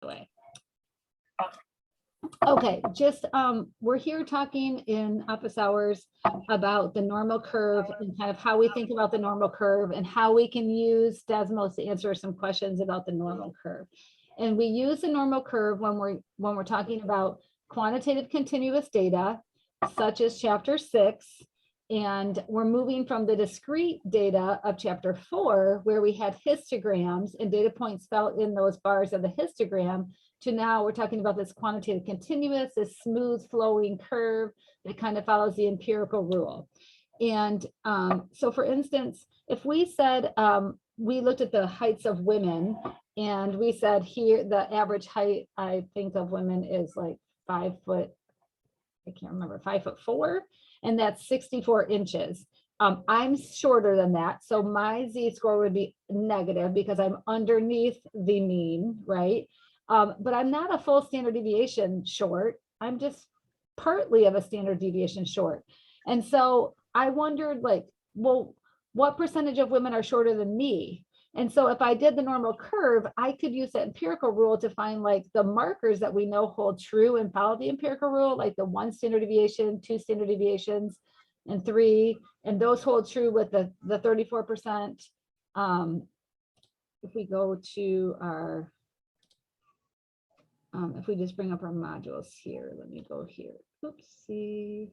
way. Okay, just we're here talking in office hours about the normal curve and kind of how we think about the normal curve and how we can use Desmos to answer some questions about the normal curve. And we use the normal curve when we're talking about quantitative continuous data, such as chapter 6. And we're moving from the discrete data of chapter 4, where we had histograms and data points felt in those bars of the histogram, to now we're talking about this quantitative continuous, this smooth flowing curve that kind of follows the empirical rule. And so for instance, if we said, we looked at the heights of women and we said here, the average height, I think of women is like 5 foot, I can't remember, 5'4", and that's 64 inches. I'm shorter than that. So my Z-score would be negative because I'm underneath the mean, right? But I'm not a full standard deviation short. I'm just partly of a standard deviation short. And so I wondered, like, well, what percentage of women are shorter than me? And so if I did the normal curve, I could use the empirical rule to find like the markers that we know hold true and follow the empirical rule, like the 1 standard deviation, 2 standard deviations, and 3, and those hold true with the 34%. If we go to our, if we just bring up our modules here, let me go here. Oopsie.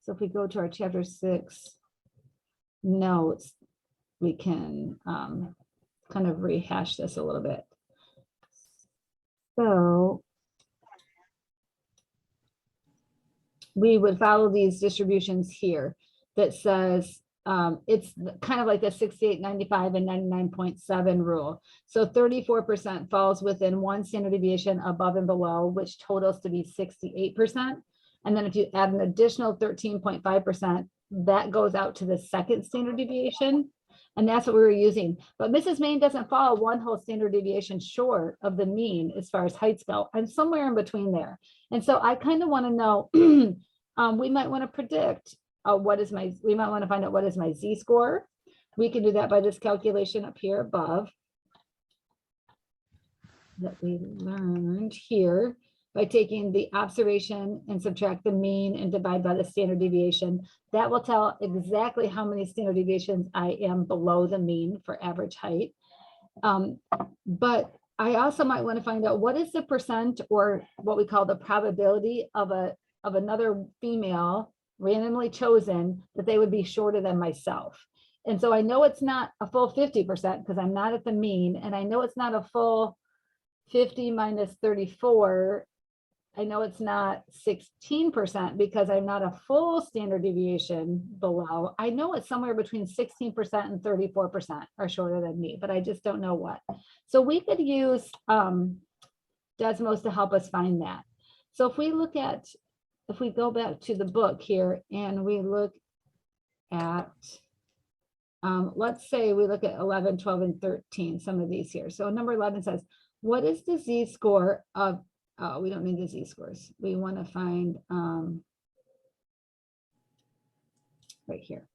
So if we go to our chapter 6 notes, we can kind of rehash this a little bit. So we would follow these distributions here that says it's kind of like the 68, 95, and 99.7 rule. So 34% falls within 1 standard deviation above and below, which totals to be 68%. And then if you add an additional 13.5%, that goes out to the 2nd standard deviation. And that's what we were using. But Mrs. Main doesn't fall 1 whole standard deviation short of the mean as far as heights go. I'm somewhere in between there. And so I kind of want to know, we might want to predict we might want to find out what is my Z-score. We can do that by this calculation up here above that we learned here, by taking the observation and subtract the mean and divide by the standard deviation. That will tell exactly how many standard deviations I am below the mean for average height. But I also might want to find out what is the percent, or what we call the probability of another female randomly chosen, that they would be shorter than myself. And so I know it's not a full 50% because I'm not at the mean, and I know it's not a full 50 minus 34. I know it's not 16% because I'm not a full standard deviation below. I know it's somewhere between 16% and 34% are shorter than me, but I just don't know what. So we could use Desmos to help us find that. So if we look at, if we go back to the book here and we look at, let's say we look at 11, 12, and 13, some of these here. So number 11 says, what is the Z-score of, we don't need the Z-scores. We want to find right here.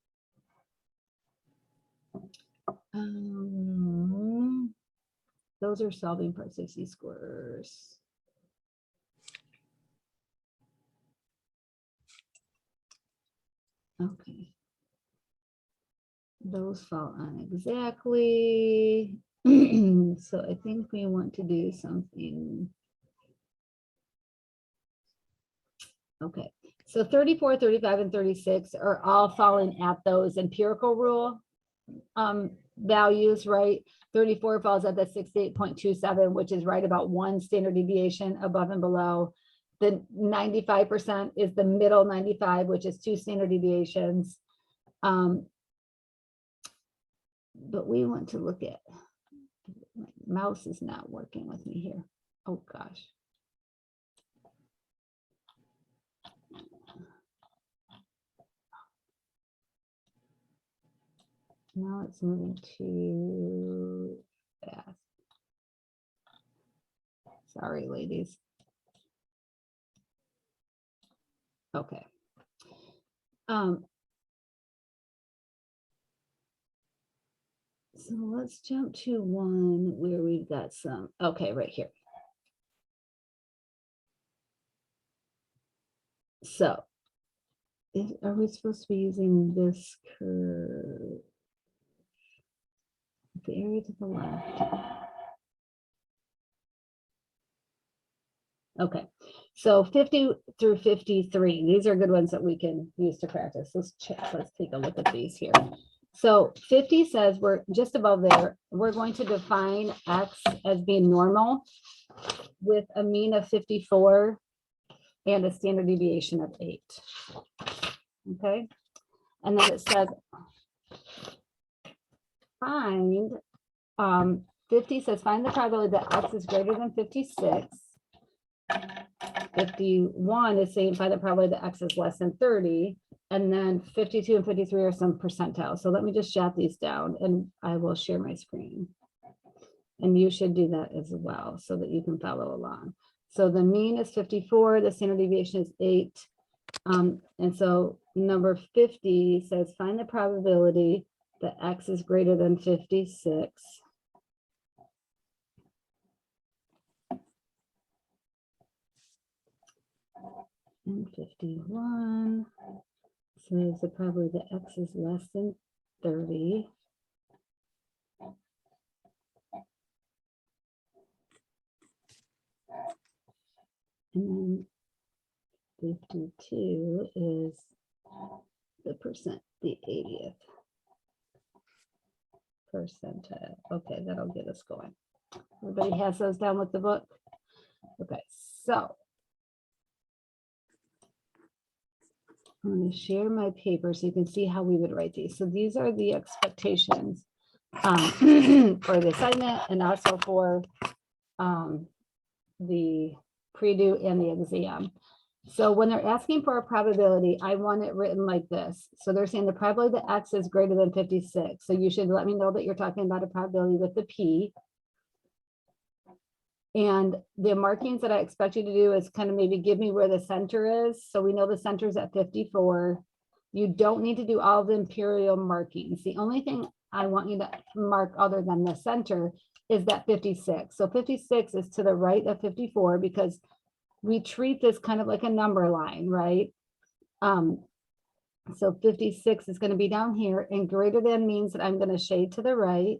Those are solving parts of Z-scores. Okay. Those fall on exactly. So I think we want to do something. Okay, so 34, 35, and 36 are all falling at those empirical rule values, right? 34 falls at the 68.27, which is right about 1 standard deviation above and below. The 95% is the middle 95, which is 2 standard deviations. But we want to look at, my mouse is not working with me here. Oh gosh. Now it's moving too fast. Sorry, ladies. Okay. So let's jump to one where we've got some, okay, right here. So are we supposed to be using this curve? The area to the left. Okay, so 50 through 53, these are good ones that we can use to practice. Let's check, let's take a look at these here. So 50 says we're just above there. We're going to define X as being normal with a mean of 54 and a standard deviation of 8. Okay, and then it says find, 50 says find the probability that X is greater than 56. 51 is saying find the probability that X is less than 30. And then 52 and 53 are some percentiles. So let me just jot these down and I will share my screen. And you should do that as well so that you can follow along. So the mean is 54, the standard deviation is 8. And so number 50 says find the probability that X is greater than 56. And 51 says the probability that X is less than 30. And then 52 is the percent, the 80th percentile. Okay, that'll get us going. Everybody has those down with the book? Okay, so I'm going to share my paper so you can see how we would write these. So these are the expectations for the assignment and also for the pre-due and the exam. So when they're asking for a probability, I want it written like this. So they're saying the probability that X is greater than 56. So you should let me know that you're talking about a probability with the P. And the markings that I expect you to do is kind of maybe give me where the center is. So we know the center is at 54. You don't need to do all the imperial markings. The only thing I want you to mark other than the center is that 56. So 56 is to the right of 54 because we treat this kind of like a number line, right? So 56 is going to be down here, and greater than means that I'm going to shade to the right.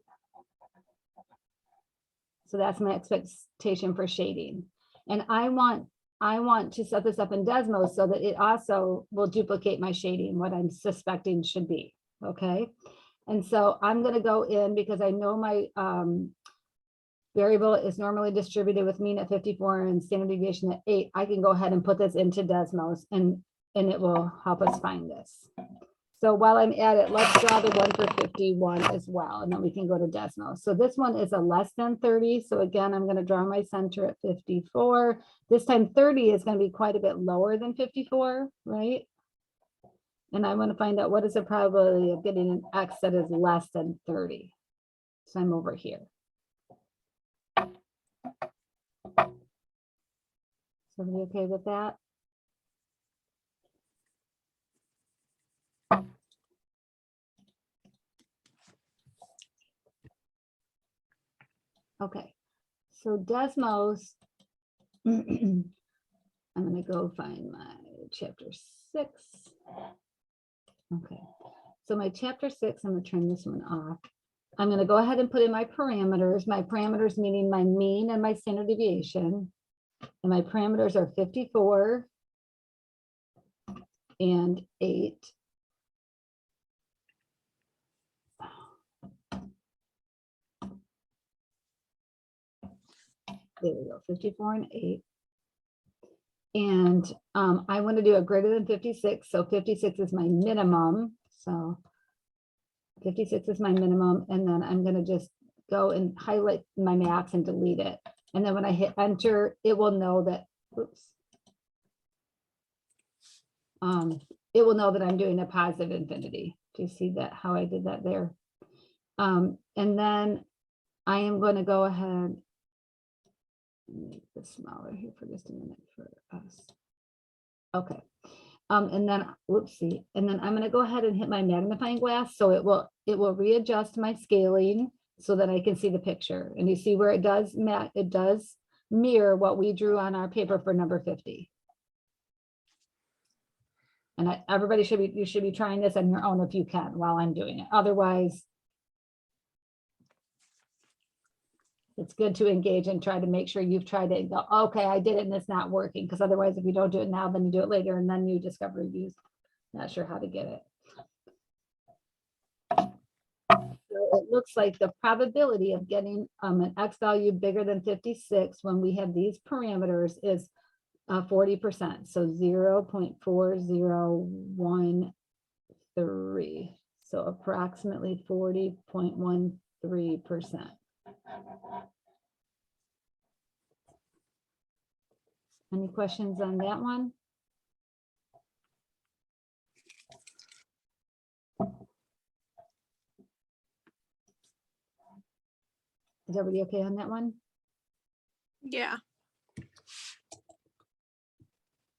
So that's my expectation for shading. And I want to set this up in Desmos so that it also will duplicate my shading, what I'm suspecting should be, okay? And so I'm going to go in because I know my variable is normally distributed with mean at 54 and standard deviation at 8. I can go ahead and put this into Desmos and it will help us find this. So while I'm at it, let's draw the one for 51 as well, and then we can go to Desmos. So this one is a less than 30. So again, I'm going to draw my center at 54. This time 30 is going to be quite a bit lower than 54, right? And I want to find out what is the probability of getting an X that is less than 30. So I'm over here. Somebody okay with that? Okay, so Desmos, I'm going to go find my chapter 6. Okay, so my chapter 6, I'm going to turn this one off. I'm going to go ahead and put in my parameters meaning my mean and my standard deviation. And my parameters are 54 and 8. There we go, 54 and 8. And I want to do a greater than 56. So 56 is my minimum. So 56 is my minimum. And then I'm going to just go and highlight my max and delete it. And then when I hit enter, it will know that, oops. It will know that I'm doing a positive infinity. Do you see that, how I did that there? And then I am going to go ahead, make this smaller here for just a minute for us. Okay. And then, whoopsie, and then I'm gonna go ahead and hit my magnifying glass, so it will readjust my scaling so that I can see the picture. And you see where it does mirror what we drew on our paper for number 50. And everybody you should be trying this on your own if you can while I'm doing it. Otherwise, it's good to engage and try to make sure you've tried it and go, okay, I did it and it's not working. Because otherwise, if you don't do it now, then you do it later and then you discover you're not sure how to get it. So it looks like the probability of getting an X value bigger than 56 when we have these parameters is 40%. So 0.4013. So approximately 40.13%. Any questions on that one? Is everybody okay on that one? Yeah.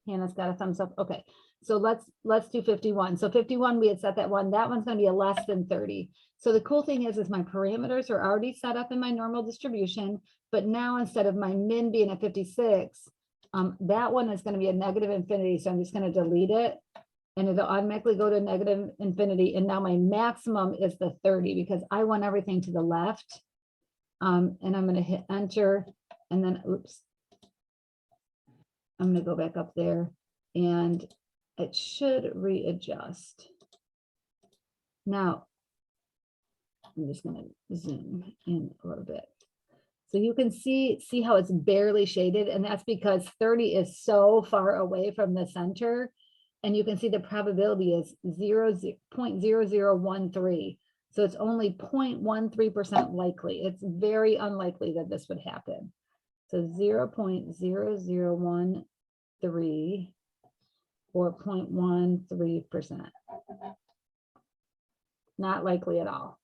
Hannah's got a thumbs up. Okay, so let's do 51. So 51, we had set that one. That one's going to be a less than 30. So the cool thing is my parameters are already set up in my normal distribution, but now instead of my min being a 56, that one is going to be a negative infinity. So I'm just going to delete it and it'll automatically go to negative infinity. And now my maximum is the 30 because I want everything to the left. And I'm going to hit enter and then, oops. I'm going to go back up there and it should readjust. Now, I'm just going to zoom in a little bit. So you can see how it's barely shaded, and that's because 30 is so far away from the center. And you can see the probability is 0.0013. So it's only 0.13% likely. It's very unlikely that this would happen. So 0.0013 or 0.13%. Not likely at all.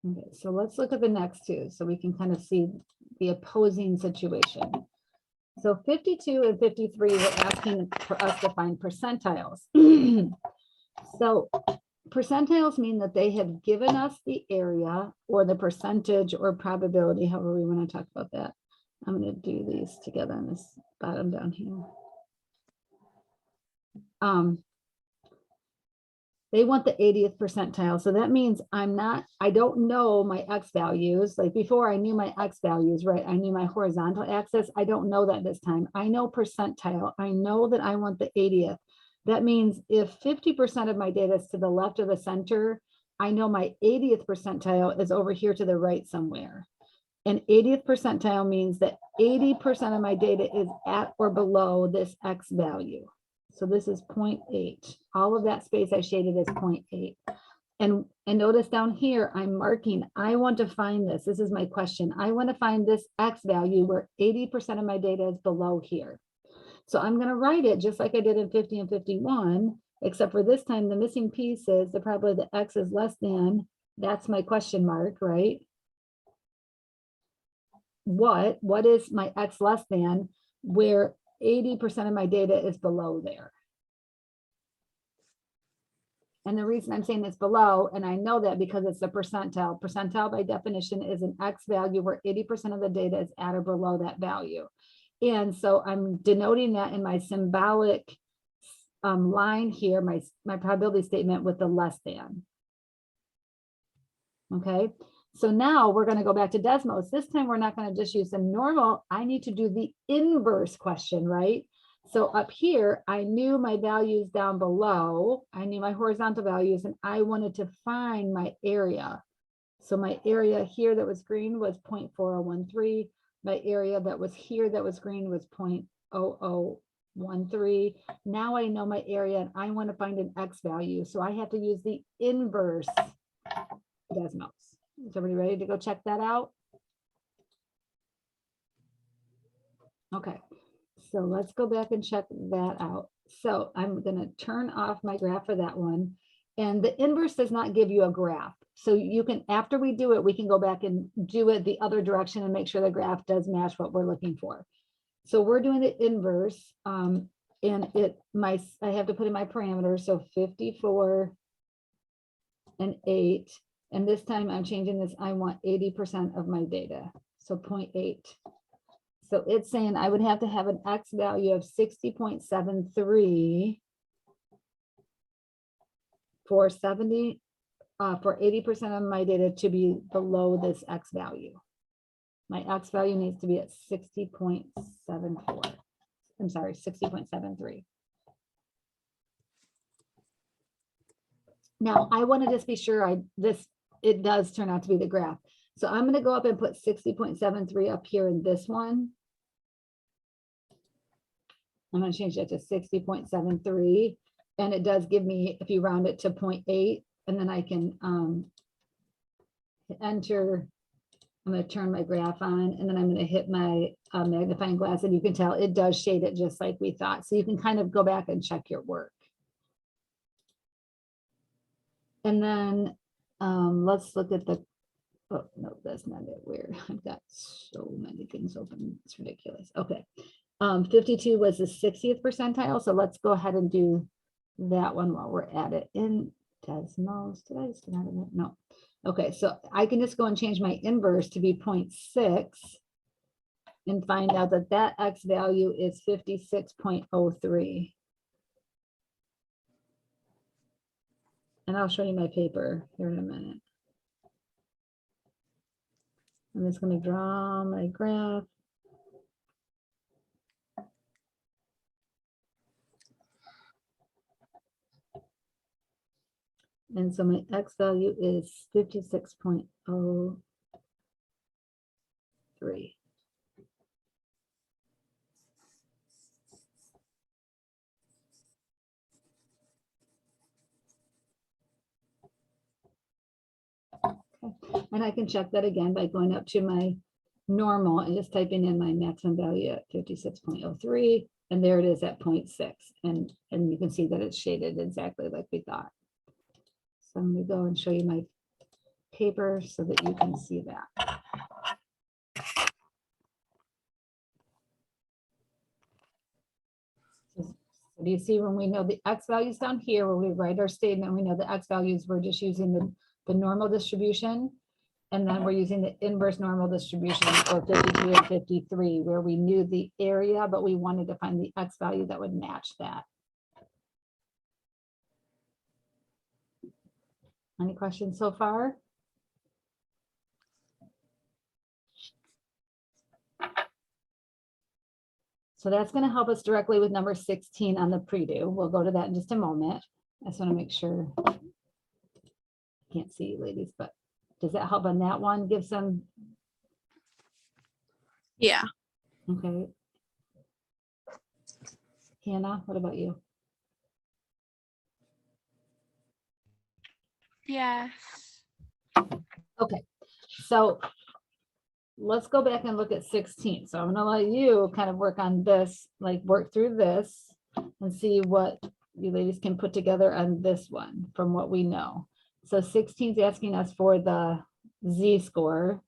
Okay, so let's look at the next two so we can kind of see the opposing situation. So 52 and 53 were asking for us to find percentiles. So percentiles mean that they have given us the area or the percentage or probability, however we want to talk about that. I'm going to do these together on this bottom down here. They want the 80th percentile. So that means I don't know my X values. Like before I knew my X values, right? I knew my horizontal axis. I don't know that this time. I know percentile. I know that I want the 80th. That means if 50% of my data is to the left of the center, I know my 80th percentile is over here to the right somewhere. And 80th percentile means that 80% of my data is at or below this X value. So this is 0.8. All of that space I shaded is 0.8. And notice down here, I'm marking, I want to find this. This is my question. I want to find this X value where 80% of my data is below here. So I'm going to write it just like I did in 50 and 51, except for this time, the missing piece is the probability that X is less than, that's my question mark, right? What is my X less than where 80% of my data is below there? And the reason I'm saying it's below, and I know that because it's a percentile. Percentile by definition is an X value where 80% of the data is at or below that value. And so I'm denoting that in my symbolic line here, my probability statement with the less than. Okay, so now we're going to go back to Desmos. This time we're not going to just use the normal. I need to do the inverse question, right? So up here, I knew my values down below. I knew my horizontal values, and I wanted to find my area. So my area here that was green was 0.4013. My area that was here that was green was 0.0013. Now I know my area, and I want to find an X value. So I have to use the inverse Desmos. Is everybody ready to go check that out? Okay, so let's go back and check that out. So I'm going to turn off my graph for that one. And the inverse does not give you a graph. So you can, after we do it, we can go back and do it the other direction and make sure the graph does match what we're looking for. So we're doing the inverse, and I have to put in my parameters, so 54 and 8. And this time I'm changing this, I want 80% of my data, so 0.8. So it's saying I would have to have an X value of 60.73 for 80% of my data to be below this X value. My X value needs to be at 60.74. I'm sorry, 60.73. Now I want to just be sure it does turn out to be the graph. So I'm going to go up and put 60.73 up here in this one. I'm going to change that to 60.73. And it does give me, if you round it to 0.8, and then I can enter. I'm going to turn my graph on, and then I'm going to hit my magnifying glass, and you can tell it does shade it just like we thought. So you can kind of go back and check your work. And then let's look at the, oh, no, that's not it. Weird. I've got so many things open. It's ridiculous. Okay. 52 was the 60th percentile. So let's go ahead and do that one while we're at it in Desmos. Did I just get out of it? No. Okay, so I can just go and change my inverse to be 0.6 and find out that that X value is 56.03. And I'll show you my paper here in a minute. I'm just going to draw my graph. And so my X value is 56.03. Okay. And I can check that again by going up to my normal and just typing in my maximum value at 56.03. And there it is at 0.6. And you can see that it's shaded exactly like we thought. So I'm going to go and show you my paper so that you can see that. So do you see when we know the X values down here, where we write our statement, we know the X values, we're just using the normal distribution. And then we're using the inverse normal distribution for 52 and 53, where we knew the area, but we wanted to find the X value that would match that. Any questions so far? So that's going to help us directly with number 16 on the pre-do. We'll go to that in just a moment. I just want to make sure. I can't see you ladies, but does that help on that one? Give some. Yeah. Okay. Hannah, what about you? Yes. Okay, so let's go back and look at 16. So I'm going to let you kind of work on this, like work through this and see what you ladies can put together on this one from what we know. So 16 is asking us for the Z-score.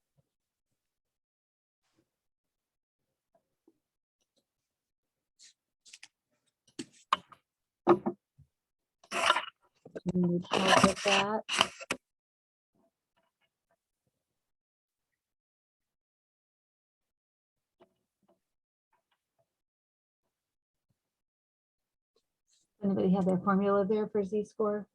Need help with that. Anybody have their formula there for Z-score?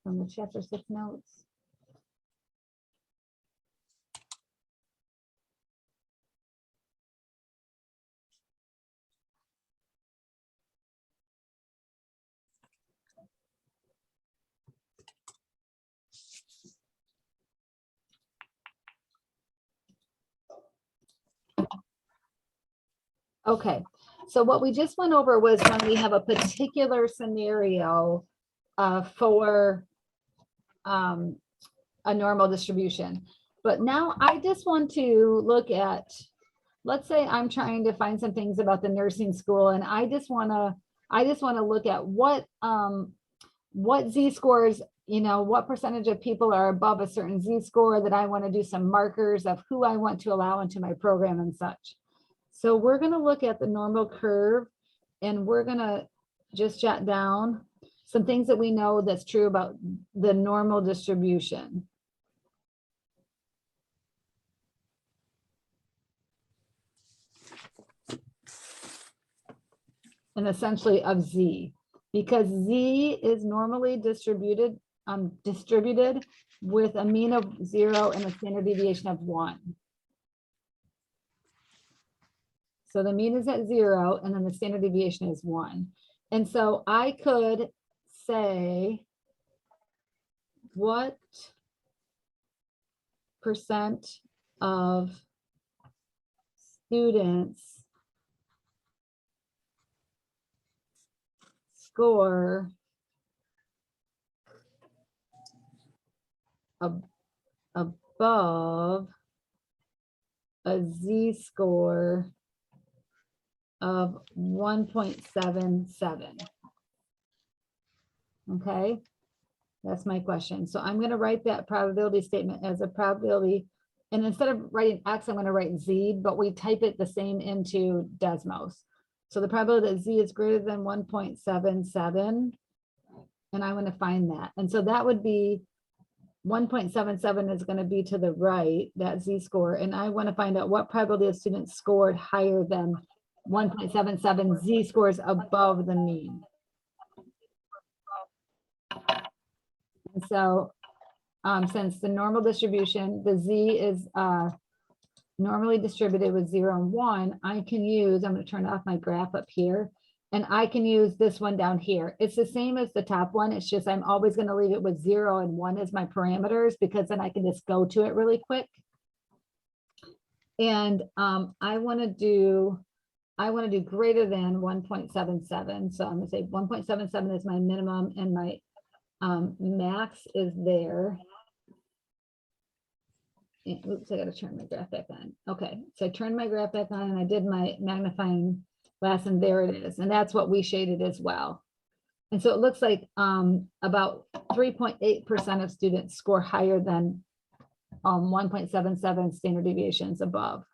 From the chapter 6 notes. Okay, so what we just went over was when we have a particular scenario for a normal distribution. But now I just want to look at, let's say I'm trying to find some things about the nursing school and I just want to look at what Z-scores, what percentage of people are above a certain Z-score that I want to do some markers of who I want to allow into my program and such. So we're going to look at the normal curve and we're going to just jot down some things that we know that's true about the normal distribution. And essentially of Z, because Z is normally distributed with a mean of 0 and a standard deviation of 1. So the mean is at 0 and then the standard deviation is 1. And so I could say, what percent of students score above a Z-score of 1.77. Okay, that's my question. So I'm going to write that probability statement as a probability. And instead of writing X, I'm going to write Z, but we type it the same into Desmos. So the probability that Z is greater than 1.77, and I want to find that. And so that would be 1.77 is going to be to the right, that Z-score. And I want to find out what probability of students scored higher than 1.77 Z-scores above the mean. And so since the normal distribution, the Z is normally distributed with 0 and 1, I can use, I'm going to turn off my graph up here, and I can use this one down here. It's the same as the top one. It's just I'm always going to leave it with 0 and 1 as my parameters, because then I can just go to it really quick. And I want to do greater than 1.77. So I'm going to say 1.77 is my minimum and my max is there. Oops, I got to turn my graph back on. Okay, so I turned my graph back on and I did my magnifying glass, and there it is. And that's what we shaded as well. And so it looks like about 3.8% of students score higher than 1.77 standard deviations above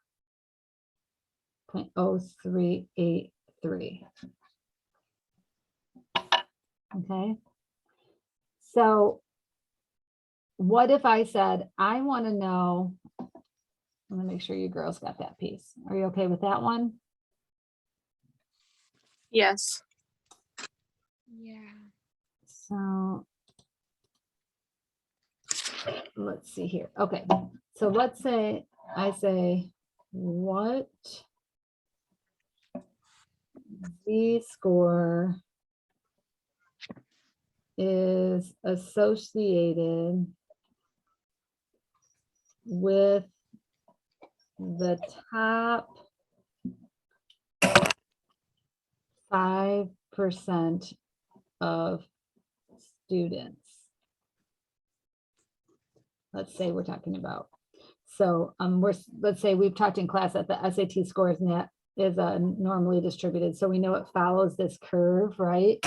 0.0383. Okay, so what if I said, I want to know, let me make sure you girls got that piece. Are you okay with that one? Yes. Yeah. So let's see here. Okay, so let's say I say, what Z-score is associated with the top 5% of students. Let's say we're talking about. So let's say we've talked in class that the SAT scores net is normally distributed. So we know it follows this curve, right?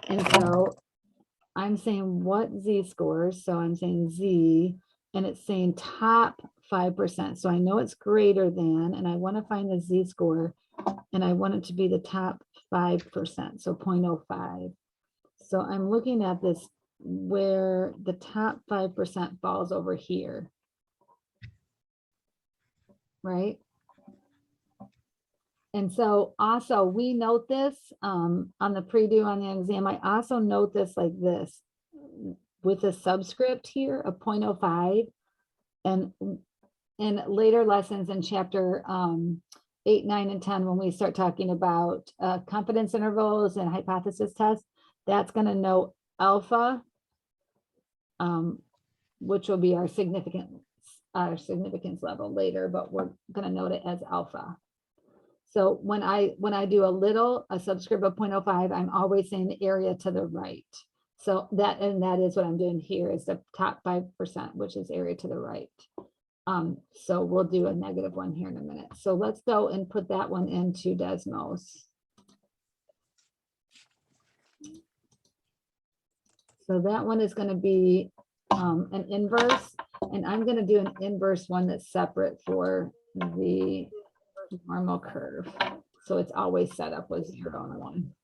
And so I'm saying what Z scores. So I'm saying Z, and it's saying top 5%. So I know it's greater than, and I want to find the Z score, and I want it to be the top 5%, so 0.05. So I'm looking at this where the top 5% falls over here, right? And so also we note this on the pre-due on the exam. I also note this like this with a subscript here of 0.05, and in later lessons in chapter 8, 9, and 10, when we start talking about confidence intervals and hypothesis tests, that's going to note alpha, which will be our significance level later, but we're going to note it as alpha. So when I do a subscript of 0.05, I'm always saying the area to the right. So that is what I'm doing here is the top 5%, which is area to the right. So we'll do a -1 here in a minute. So let's go and put that one into Desmos. So that one is going to be an inverse, and I'm going to do an inverse one that's separate for the normal curve. So it's always set up with 0 and 1.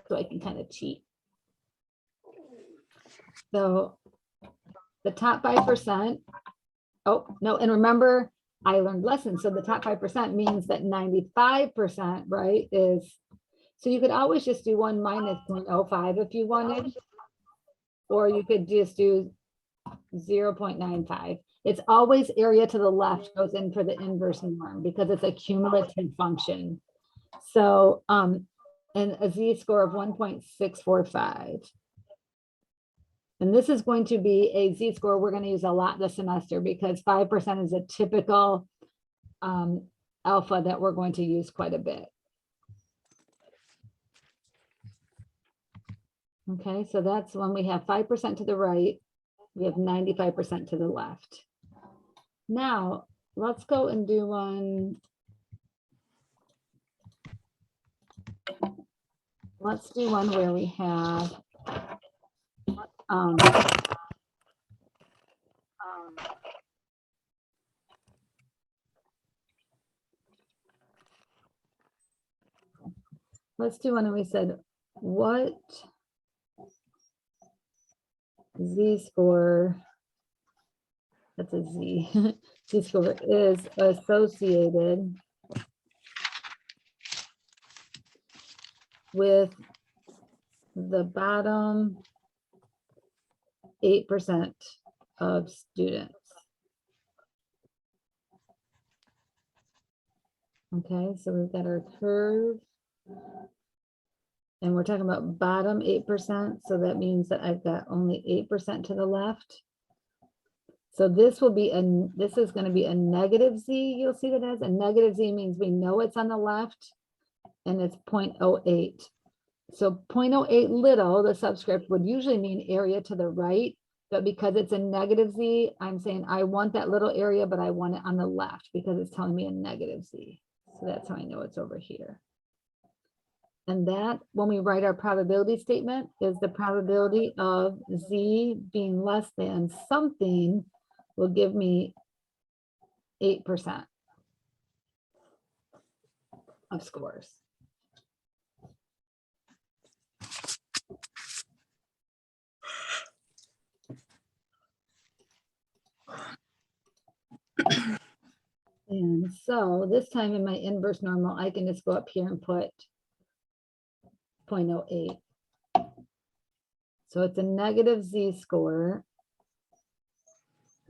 So I can kind of cheat. So the top 5%. Oh, no, and remember, I learned lessons. So the top 5% means that 95%, right, is, so you could always just do 1 minus 0.05 if you wanted, or you could just do 0.95. It's always area to the left goes in for the inverse norm because it's a cumulative function. So, and a z-score of 1.645. And this is going to be a z-score we're going to use a lot this semester because 5% is a typical alpha that we're going to use quite a bit. Okay, so that's when we have 5% to the right, we have 95% to the left. Now, let's go and do one. Let's do one where we have let's do one and we said, what z-score, that's a z, z-score is associated with the bottom 8% of students. Okay, so we've got our curve. And we're talking about bottom 8%. So that means that I've got only 8% to the left. So this will be this is going to be a negative z. You'll see that as a negative z means we know it's on the left and it's 0.08. So 0.08 little, the subscript would usually mean area to the right, but because it's a negative z, I'm saying I want that little area, but I want it on the left because it's telling me a negative z. So that's how I know it's over here. And that, when we write our probability statement, is the probability of z being less than something will give me 8% of scores. And so this time in my inverse normal, I can just go up here and put 0.08. So it's a negative z-score.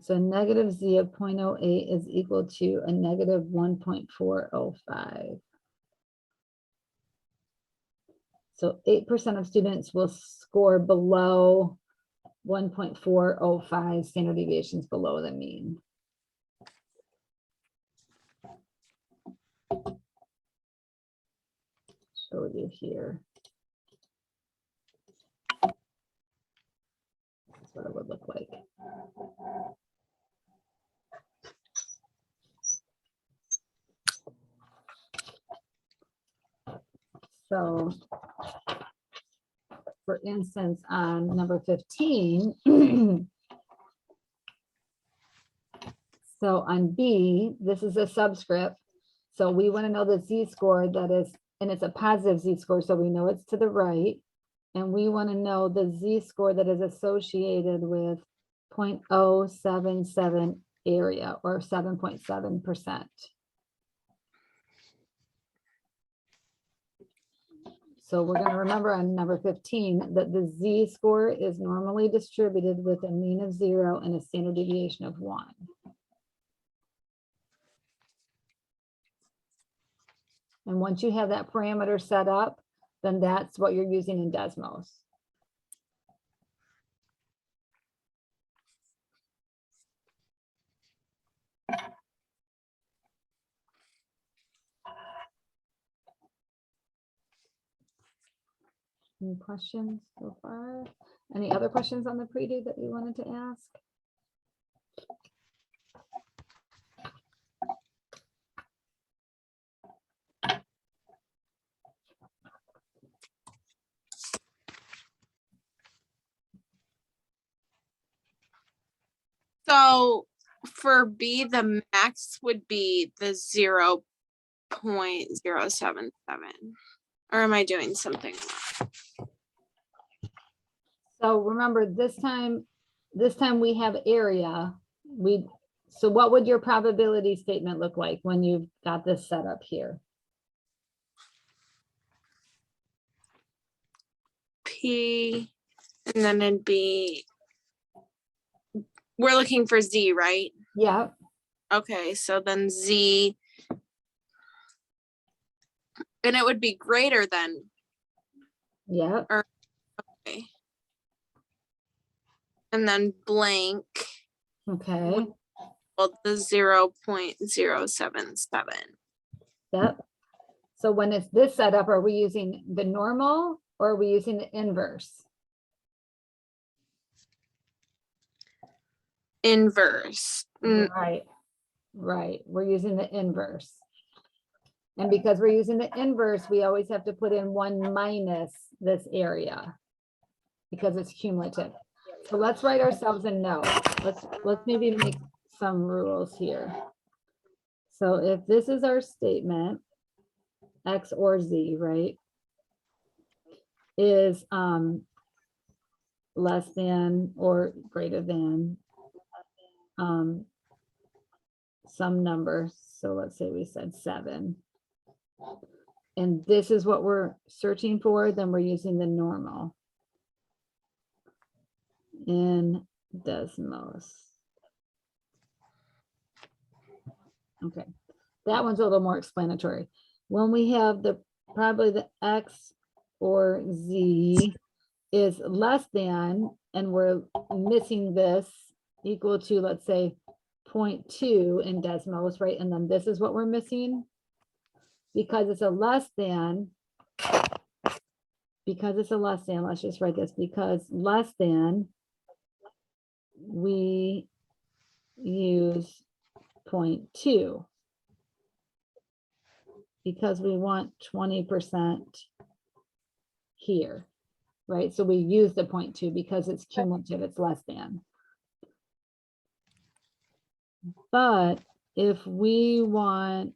So negative z of 0.08 is equal to a negative 1.405. So 8% of students will score below 1.405 standard deviations below the mean. Show you here. That's what it would look like. So, for instance, on number 15, so on B, this is a subscript. So we want to know the z-score that is, and it's a positive z-score, so we know it's to the right. And we want to know the z-score that is associated with 0.077 area or 7.7%. So we're going to remember on number 15 that the z-score is normally distributed with a mean of 0 and a standard deviation of 1. And once you have that parameter set up, then that's what you're using in Desmos. Any questions so far? Any other questions on the pre-do that you wanted to ask? So for B, the max would be the 0.077. Or am I doing something? So remember this time we have area. So what would your probability statement look like when you've got this set up here? P, and then it'd be, we're looking for Z, right? Yeah, Okay, so then Z, and it would be greater than, yeah, okay. And then blank, okay, well, the 0.077. yep. So when it's this setup, are we using the normal or are we using the inverse? Inverse. Right, right. We're using the inverse. And because we're using the inverse, we always have to put in 1 minus this area because it's cumulative. So let's write ourselves a note. Let's maybe make some rules here. So if this is our statement, X or Z, right, is less than or greater than some number. So let's say we said 7. And this is what we're searching for, then we're using the normal. In Desmos. Okay, that one's a little more explanatory. When we have probably the X or Z is less than, and we're missing this equal to, let's say, 0.2 in Desmos, right? And then this is what we're missing. Because it's a less than, let's just write this, because less than, we use 0.2 because we want 20% here, right? So we use the 0.2 because it's cumulative, it's less than. But if we want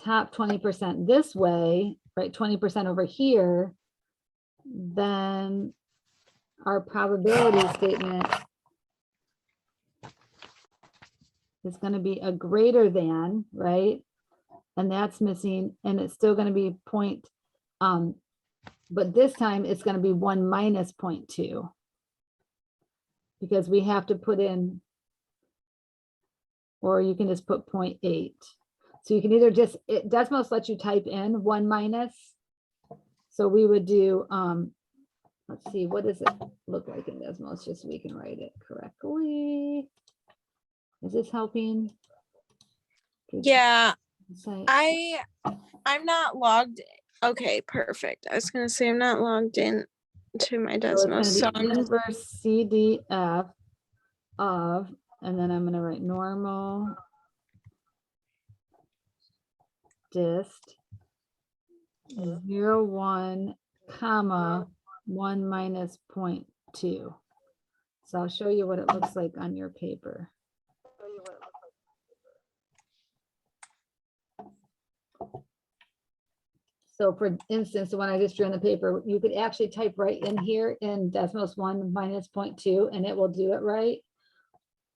top 20% this way, right, 20% over here, then our probability statement is going to be a greater than, right? And that's missing, and it's still going to be but this time it's going to be 1 minus 0.2 because we have to put in, or you can just put 0.8. So you can either just, it Desmos lets you type in 1 minus. So we would do, let's see, what does it look like in Desmos, just so we can write it correctly. Is this helping? Yeah, Say- I'm not logged. Okay, perfect. I was gonna say I'm not logged in to my So it's Desmos. So gonna be inverse CDF of, and then I'm gonna write normal dist 0, 1, comma 1 minus 0.2. So I'll show you what it looks like on your paper. So for instance, the one I just drew on the paper, you could actually type right in here in Desmos 1 minus 0.2 and it will do it right.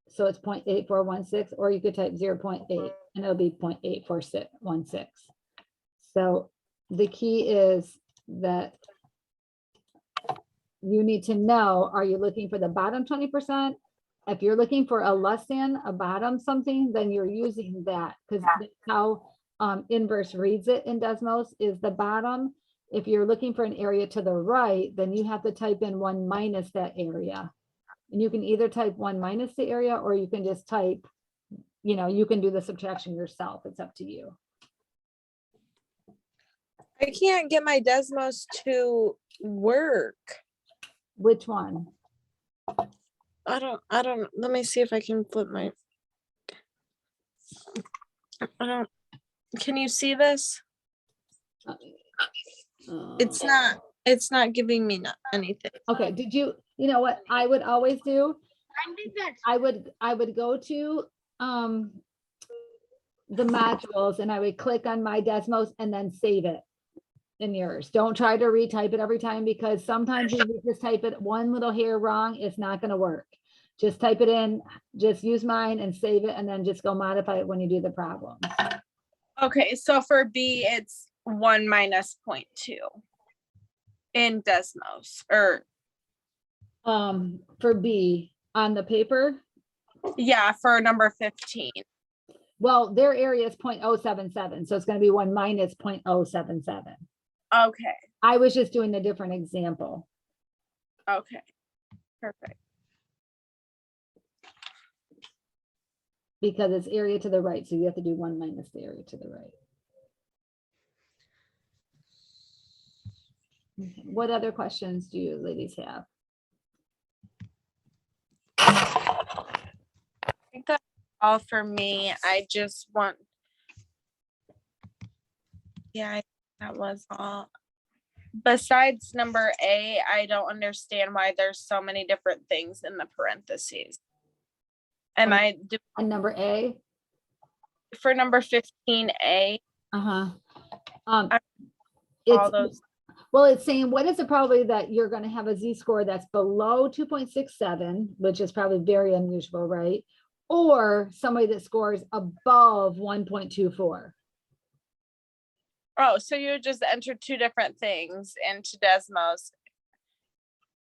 So it's 0.8416, or you could type 0.8 and it'll be 0.8416. So the key is that you need to know, are you looking for the bottom 20%? If you're looking for a less than, a bottom something, then you're using that, because that's how inverse reads it in Desmos, is the bottom. If you're looking for an area to the right, then you have to type in 1 minus that area. And you can either type 1 minus the area, or you can just type, you can do the subtraction yourself. It's up to you. I can't get my Desmos to work. Which one? I don't, let me see if I can flip my, can you see this? It's not giving me anything. Okay, did you know what I would always do? I did that. I would go to the modules and I would click on my Desmos and then save it in yours. Don't try to retype it every time because sometimes if you just type it one little hair wrong, it's not gonna work. Just type it in, just use mine and save it and then just go modify it when you do the problem. Okay, so for B, it's 1 minus 0.2 in Desmos, or For B on the paper, yeah, for number 15. well, their area is 0.077, so it's gonna be 1 minus 0.077. Okay, I was just doing a different example. okay, perfect. Because it's area to the right, so you have to do 1 minus the area to the right. Okay, what other questions do you ladies have? I think that's all for me. I just want, yeah, that was all. Besides number A, I don't understand why there's so many different things in the parentheses. Am I do On number A, for number 15A? uh-huh. All It's, those, well, it's saying, what is the probability that you're gonna have a Z-score that's below 2.67, which is probably very unusual, right? Or somebody that scores above 1.24. oh, so you just entered two different things into Desmos.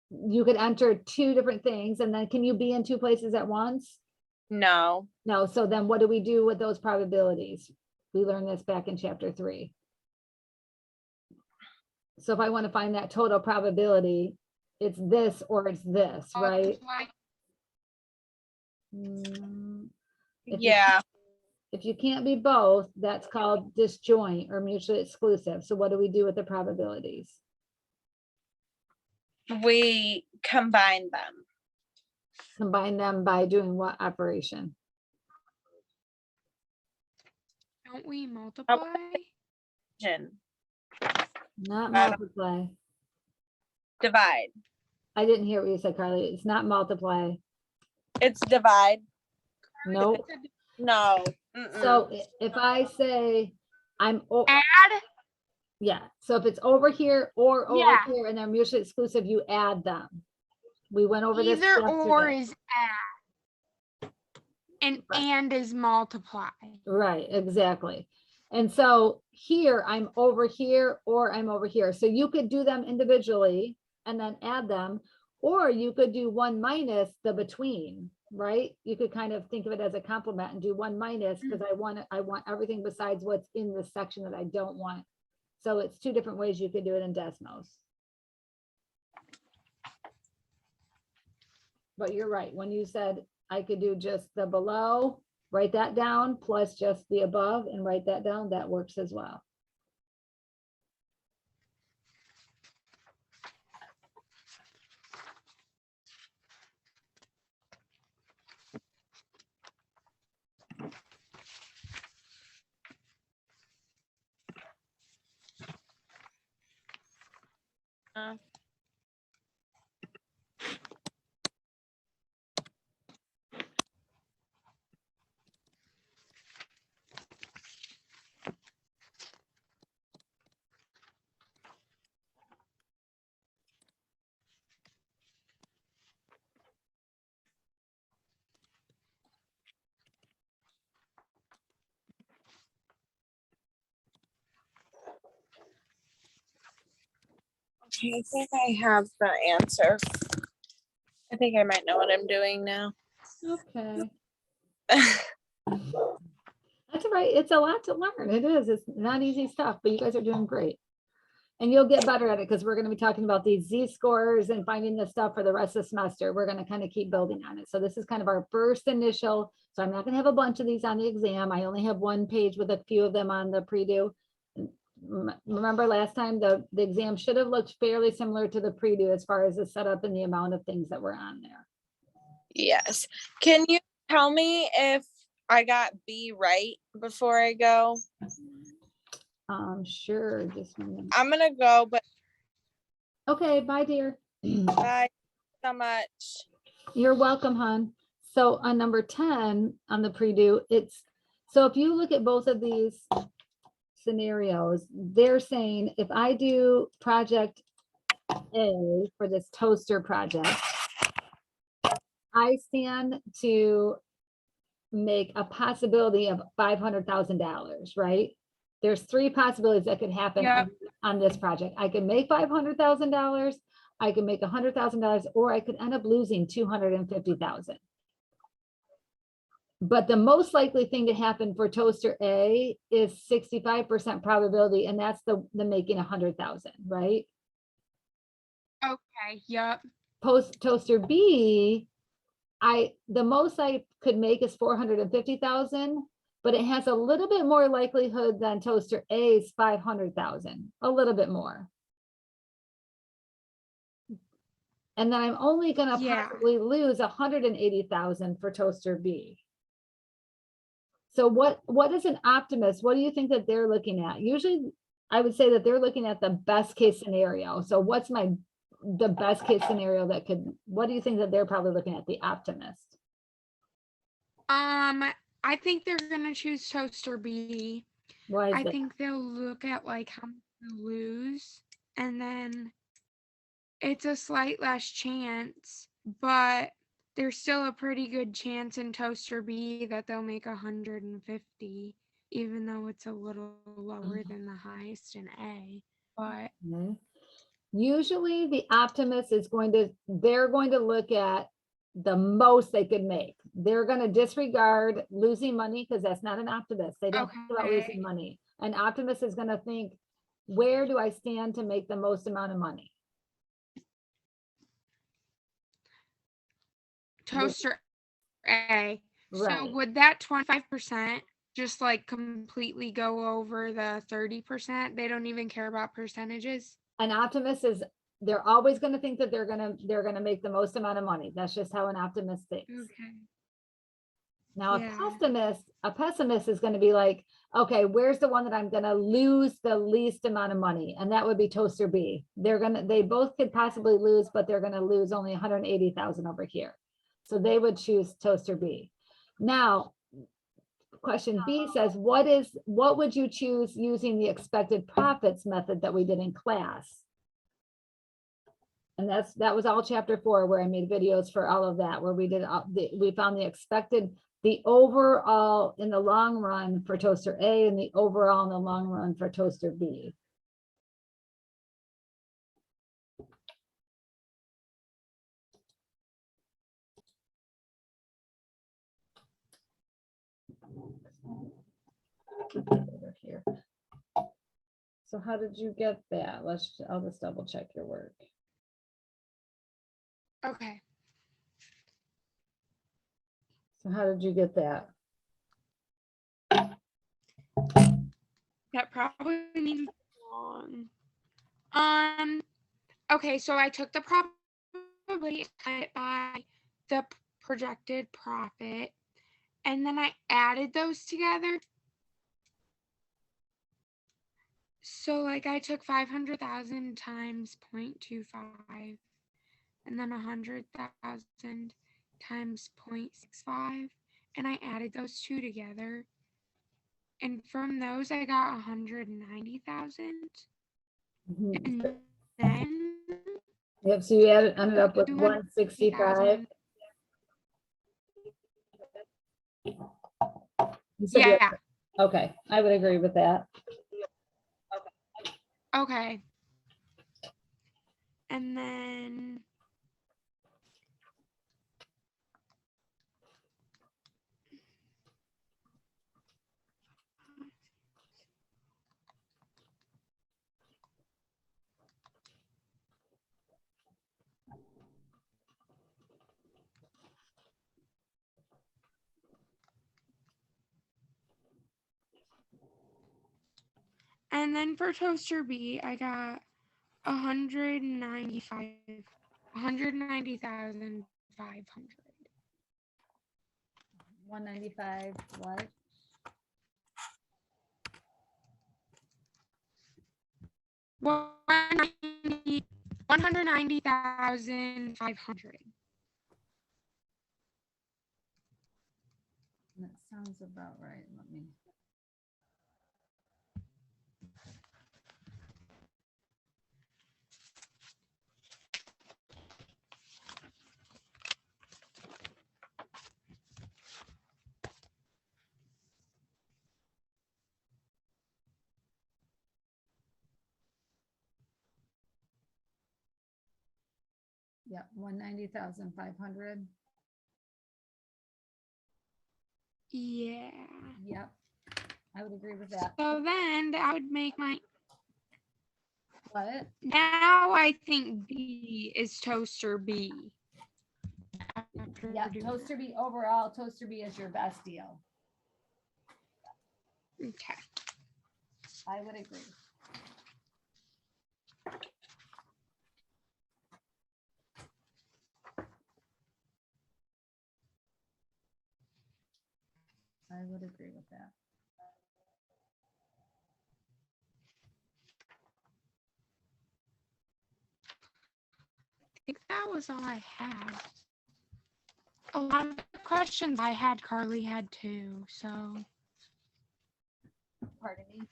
You could enter two different things, and then can you be in two places at once? No, No, so then what do we do with those probabilities? We learned this back in chapter 3. So if I want to find that total probability, it's this or it's this, right? Multiply. If you- yeah, If you can't be both, that's called disjoint or mutually exclusive. So what do we do with the probabilities? we combine them. Combine them by doing what operation? Don't we multiply? Division, Not I don't- multiply. divide. I didn't hear what you said, Carly. It's not multiply. It's divide. Nope. No. Mm-mm. So if I say Add. yeah, so if it's over here or over Yeah. here and they're mutually exclusive, you add them. We went over this Either or yesterday. is add. And Right. and is multiply. Right, exactly. And so here I'm over here or I'm over here. So you could do them individually and then add them, or you could do 1 minus the between, right? You could kind of think of it as a complement and do 1 minus because I want everything besides what's in the section that I don't want. So it's two different ways you could do it in Desmos. But you're right, when you said I could do just the below, write that down, plus just the above and write that down, that works as well. Uh, Okay, I think I have the answer. I think I might know what I'm doing now. Okay. That's all right. It's a lot to learn. It is. It's not easy stuff, but you guys are doing great. And you'll get better at it because we're going to be talking about these Z-scores and finding this stuff for the rest of the semester. We're going to kind of keep building on it. So this is kind of our first initial. So I'm not going to have a bunch of these on the exam. I only have one page with a few of them on the pre-due. Remember last time the exam should have looked fairly similar to the pre-due as far as the setup and the amount of things that were on there. Yes. Can you tell me if I got B right before I go? Sure, just one minute. I'm gonna go, but Okay, bye, dear. bye so much. You're welcome, hon. So on number 10 on the pre-due, so if you look at both of these scenarios, they're saying if I do project A for this toaster project, I stand to make a possibility of $500,000, right? There's three possibilities that could happen Yep. on this project. I can make $500,000, I can make $100,000, or I could end up losing 250,000. But the most likely thing to happen for toaster A is 65% probability, and that's the making 100,000, right? Okay, yep. Toaster B, the most I could make is 450,000, but it has a little bit more likelihood than toaster A's 500,000, a little bit more. And then I'm only gonna Yeah. possibly lose 180,000 for toaster B. So what is an optimist? What do you think that they're looking at? Usually I would say that they're looking at the best case scenario. So what's the best case scenario what do you think that they're probably looking at, the optimist? I think they're gonna choose toaster B. Why is I that? think they'll look at like how much to lose, and then it's a slight less chance, but there's still a pretty good chance in toaster B that they'll make 150, even though it's a little lower than the highest in A. But Okay. Usually the optimist they're going to look at the most they could make. They're going to disregard losing money because that's not an optimist. They don't think about Okay. losing money. An optimist is going to think, where do I stand to make the most amount of money? toaster A. So Right. would that 25% just like completely go over the 30%? They don't even care about percentages? An optimist they're always going to think that they're going to make the most amount of money. That's just how an optimist thinks. Okay. Now, Yeah. a pessimist is going to be like, okay, where's the one that I'm going to lose the least amount of money? And that would be toaster B. They both could possibly lose, but they're going to lose only 180,000 over here. So they would choose toaster B. Now, question B says, what would you choose using the expected profits method that we did in class? And that was all chapter 4, where I made videos for all of that, where we found the overall in the long run for toaster A and the overall in the long run for toaster B. Over here. So how did you get that? I'll just double check your work. Okay. So how did you get that? That probably means long. Okay, so I took the probability cut by the projected profit, and then I added those together. So like I took 500,000 times 0.25, and then 100,000 times 0.65, and I added those two together. And from those I got 190,000. Mhm. And then Yep, so you ended up with 165. You said Yeah. Okay, I would agree with that. Okay. And then for toaster B, I got 190,500. 195, what? 190,500. That sounds about right. Let me. Yeah, 190,500. Yeah. Yep. I would agree with that. So then that would make my, What? now I think B is toaster B. After Yeah, doing Toaster B overall, Toaster B is your best deal. that. Okay. I would agree. I would agree with that. I think that was all I had. A lot of the questions I had, Carly had too. So Pardon me.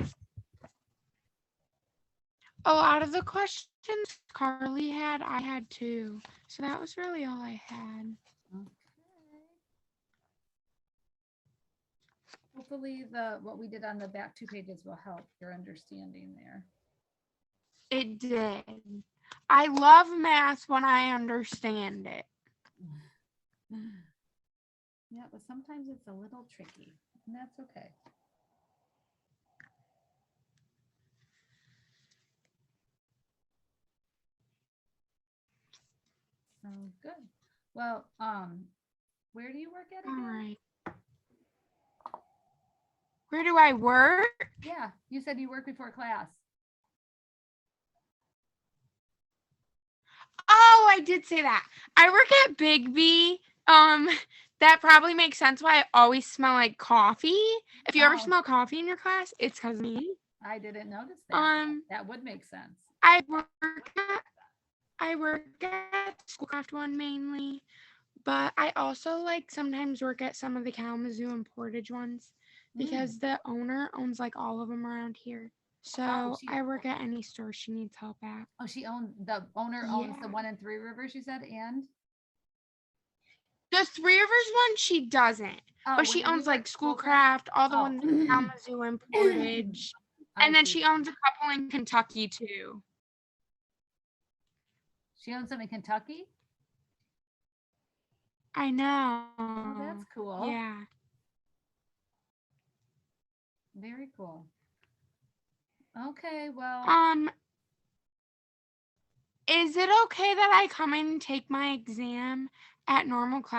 a lot of the questions Carly had, I had too. So that was really all I had. Okay. Hopefully what we did on the back 2 pages will help your understanding there. It did. I love math when I understand it. Yeah, but sometimes it's a little tricky, and that's okay. So good. Well, where do you work at All again? right. Where do I work? Yeah, you said you work before class. Oh, I did say that. I work at Big B. That probably makes sense why I always smell like coffee. If you ever Oh. smell coffee in your class, it's because of me. I didn't notice that. That would make sense. I work at Schoolcraft one mainly, but I also like sometimes work at some of the Kalamazoo and Portage ones because the owner owns like all of them around here. So she- I work at any store she needs help at. Oh, the owner owns the Yeah. one in Three Rivers, you said, and? The Three Rivers one, she doesn't. Oh, But she when you owns like worked Schoolcraft, all the Oh. ones in Kalamazoo and Portage. I And then see. she owns a couple in Kentucky too. She owns some in Kentucky? I know. Oh, that's cool. Yeah. Very cool. Okay, well. Is it okay that I come in and take my exam at normal class?